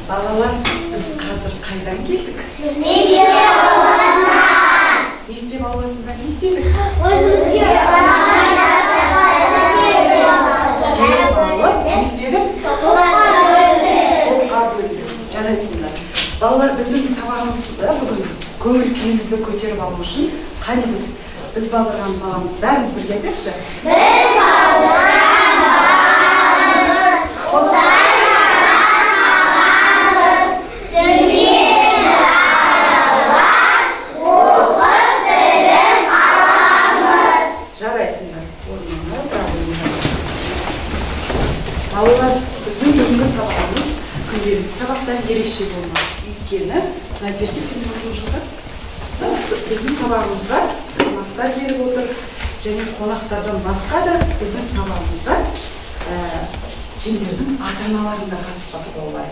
Балалар, біз қазір қайдан келдік? Мектеп ауласынан. Мектеп ауласында не істедік? Өзімізге теріп алып, не істедік? Топқа бөлдік. Жарайсыңдар. Балалар, біздің сабағымызда бүгін көңіл күйімізді көтеріп алу үшін қане біз балдырған баламыз бәріміз бірге айтайықшы. Біз балдырған баламыз, қосарағанымыз, дүниені аралап, оқып білім аламыз. Жарайсыңдар. Орнына отырыңдар. Балалар, біздің бүгінгі сабағымыз күнделікті сабақтан ерекше болмақ. Өйткені, Назерке сен айтып жатыр. Біздің сабағымызға қонақтар келіп отыр, және қонақтардан басқа да біздің сабағымызға сендердің ата-аналарың да қатыспақ болар.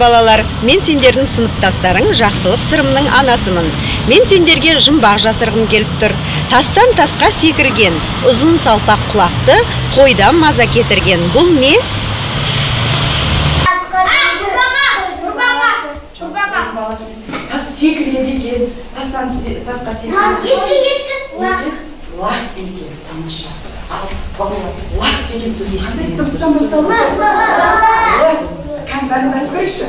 Балалар, мен сендердің сыныптастарың Жақсылық Сырымның анасымын. Мен сендерге жұмбақ жасырғым келіп тұр. Тастан тасқа секірген, ұзын салпақ құлақты қойдан маза кетірген. Бұл не? Тас секіреді екен, тасқа секіреді. Лақ екен, тамаша. Ал балалар, лақ деген сөз қандай дыбыстан басталды? Бәріміз айтып көрейікші.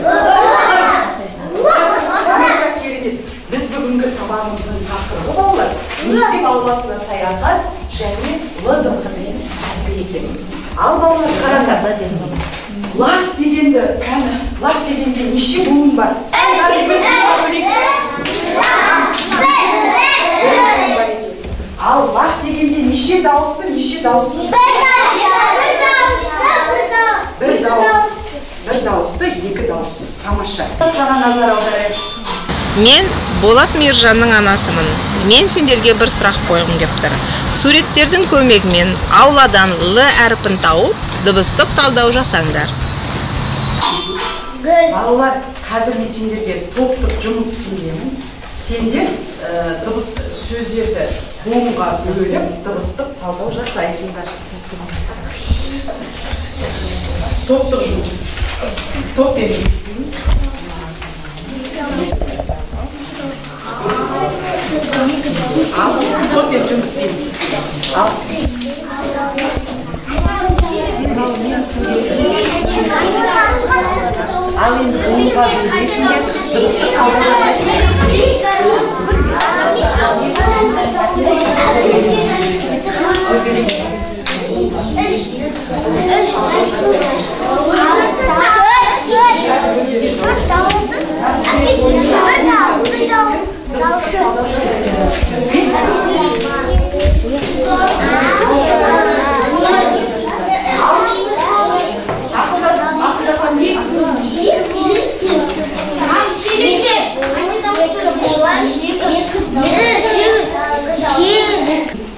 Тамаша, керемет. Біз бүгінгі сабағымыздың тақырыбы балалар мектеп ауласына саяхат және Л дыбысымен тәрбие екен. Ал балалар, қараңдар. Лақ дегенде неше буын бар? Ал лақ дегенде неше дауысты, неше дауыссыз? Бір дауысты, екі дауыссыз. Тамаша. Саған назар аударайық. Мен Болат Мейіржанның анасымын. Мен сендерге бір сұрақ қойғым келіп тұр. Суреттердің көмегімен ауладан Л әріпін тауып, дыбыстық талдау жасаңдар. Балалар, қазір мен сендерге топтық жұмыс беремін. Сендер сөздерді буынға бөліп, дыбыстық талдау жасайсыңдар. Топтық жұмыс. Топпен жұмыс істейміз. Топпен жұмыс істейміз. Ал енді буынға бөлесіңдер, дыбыстық талдау жасайсыңдар.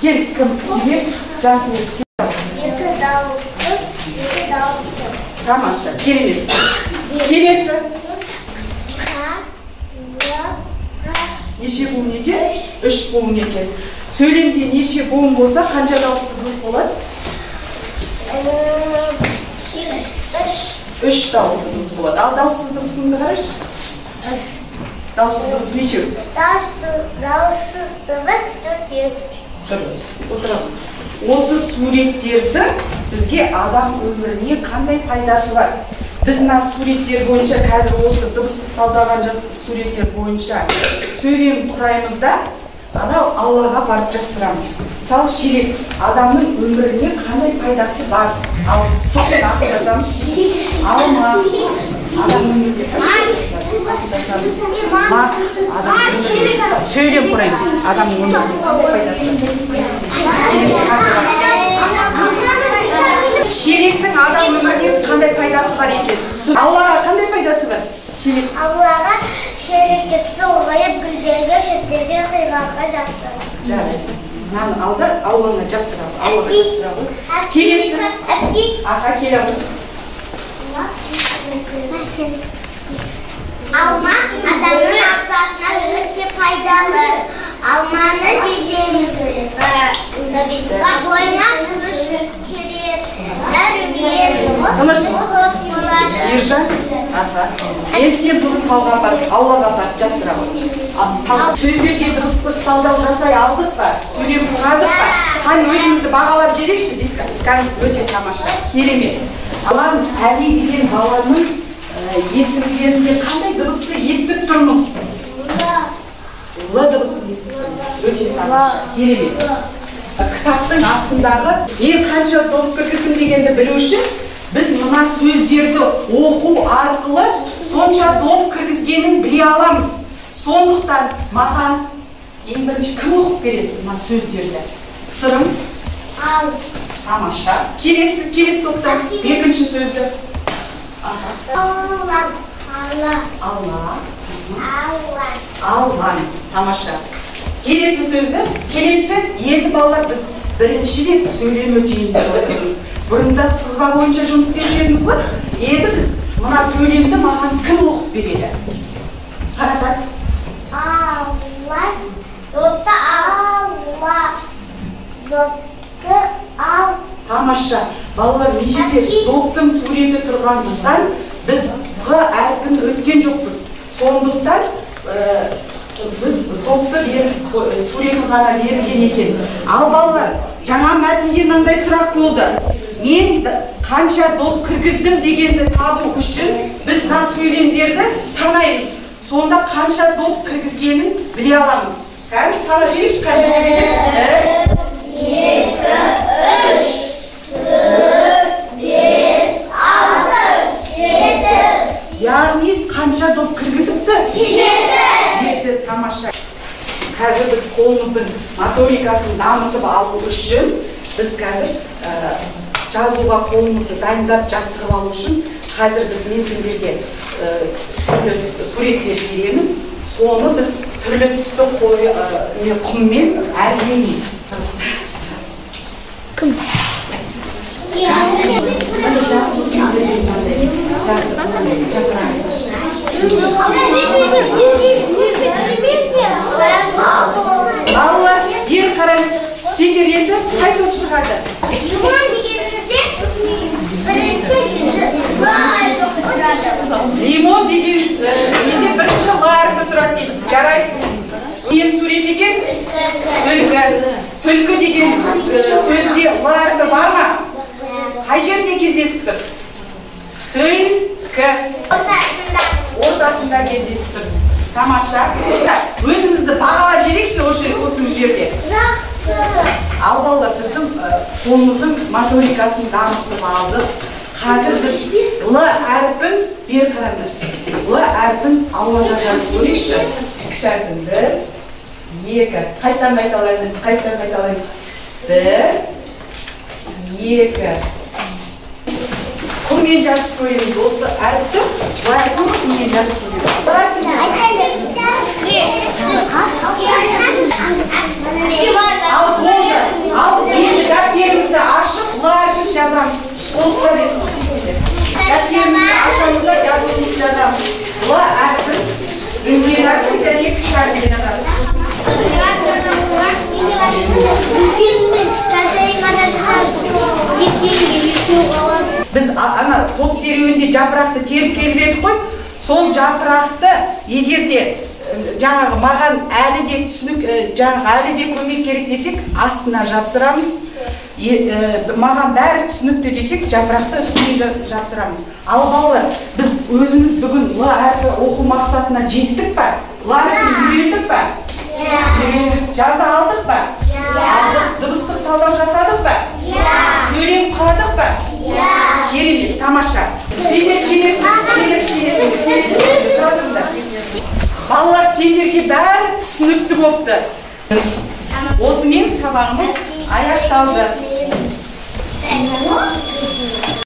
Gel, kım, cibir, cansın. Екі дауыссыз, екі дауысты. Тамаша, керемет. Келесі. Неше буын екен? Үш буын екен. Сөйлемде неше буын болса, қанша дауысты дыбыс болады? Үш дауысты дыбыс болады. Ал дауыссыз дыбысыңды қарайшы. Дауыссыз дыбыс нешеу? Дауыссыз дыбыс төртеу. Отырамын. Осы суреттерді бізге адам өміріне қандай пайдасы бар? Біз мына суреттер бойынша, қазір осы дыбыстық талдаған суреттер бойынша сөйлем құраймыз да, Аллаға барып жапсырамыз. Мысалы, шелек адамның өміріне қандай пайдасы бар? Ал топпен ақылдасамыз. Алма адамның өміріне ақылдасамыз. Сөйлем құраймыз. Адамның өміріне қандай пайдасы бар? Шелектің адам өміріне қандай пайдасы бар екен? Аллаға қандай пайдасы бар? Аллаға шелекке су құйып, гүлдерге, шөптерге, қиғанға жапсырады. Жарайсың. Мынаны алда Аллаға жапсырады. Аллаға жапсырады. Келесі. Аға келе ғой. Алма адамның ағзасына өте пайдалы. Алманы жесеңіз, бойына күш кіреді, дәрімен, Енді сен бүгін талға апарып, ауылға апарып жапсыра ғой. Сөздерге дұрыстық талдау жасай алдық па? Сөйлем құрадық па? Қане өзімізді бағалап жерекші, өте тамаша, керемет. Алан Әли деген баланың есімдерінде қандай дыбысты естіп тұрмыз? Л дыбысын естіп тұрмыз. Өте тамаша, керемет. Кітаптың астындағы мен қанша доп кіргіздім дегенді білу үшін біз мына сөздерді оқу арқылы сонша доп кіргізгенін біле аламыз. Сондықтан маған ең бірінші кім оқып береді мына сөздерді? Сырым? Ал. Тамаша. Келесі топтан екінші сөзді. Аллан. Аллан. Тамаша. Келесі сөзді, келесі енді балалар біз бірінші рет сөйлем өтейін деп отырмыз. Бұрында сызба бойынша жұмыс істеуші едіңіз ғой? Енді біз мына сөйлемді маған кім оқып береді? Қаратар. Аллан. Допты алла. Допты ал. Тамаша. Балалар межеде доптың суреті тұрғандықтан біз Г әрпін өткен жоқпыз. Сондықтан біз допты суретін ғана берген екен. Ал балалар, жаңа мәтінде мынандай сұрақ болды. Мен қанша доп кіргіздім дегенді табу үшін біз мына сөйлемдерді санаймыз. Сонда қанша доп кіргізгенін біле аламыз. Кәдімгі сана жерекші қанша кіргізген? 1, 2, 3, 4, 5, 6, 7. Яғни қанша доп кіргізіпті? 7. Тамаша. Қазір біз қолымыздың моторикасын дамытып алу үшін біз қазір жазуға қолымызды дайындап жаттырып алу үшін қазір мен сендерге түрлі түсті суреттер беремін. Соны біз түрлі түсті құммен әрлейміз. Кім? Балалар, бері қараңыз. Сендер енді қай топ шығарды? Лимон дегенімізде бірінші тұрады. Лимон деген бірінші Л әрпі тұрады дейді. Жарайсың. Мен сурет екен? Түлкі. Түлкі деген сөзде Л әрпі бар ма? Қай жерде кездесіп тұр? Түлкі. Ортасында кездесіп тұр. Тамаша. Өзімізді бағалап жерекші осы жерде. Ал балалар, біздің қолымыздың моторикасын дамытып алдық. Қазір біз Л әрпін бер қараңдар. Л әрпін аулада жазып көрейікші. Кіші әрпін 1, 2. Қайттан айталаймыз. 1, 2. Құммен жазып көреміз. Осы әріпті құммен жазып көреміз. Ал болды. Ал енді дәптерімізді ашып, Л әрпін жазамыз. Қолықта бесін. Дәптерімізді ашамызда жазуымызды жазамыз. Л әрпін, үлкен әрпін және кіші әрпін жазамыз. Біз ана топ серуенде жапырақты теріп келіп едік қой. Сол жапырақты егерде жаңағы маған әлі де түсінік, жаңағы әлі де көмек керек десек, астына жапсырамыз. Маған бәрі түсінікті десек, жапырақты үстіне жапсырамыз. Ал балалар, біз өзіміз бүгін Л әрпі оқу мақсатына жеттік па? Л әрпін үйрендік па? Жаза алдық па? Дыбыстық талдау жасадық па? Сөйлем құрадық па? Керемет, тамаша. Сендер келесі. Балалар, сендерге бәрі түсінікті болыпты. Осымен сабағымыз аяқталды.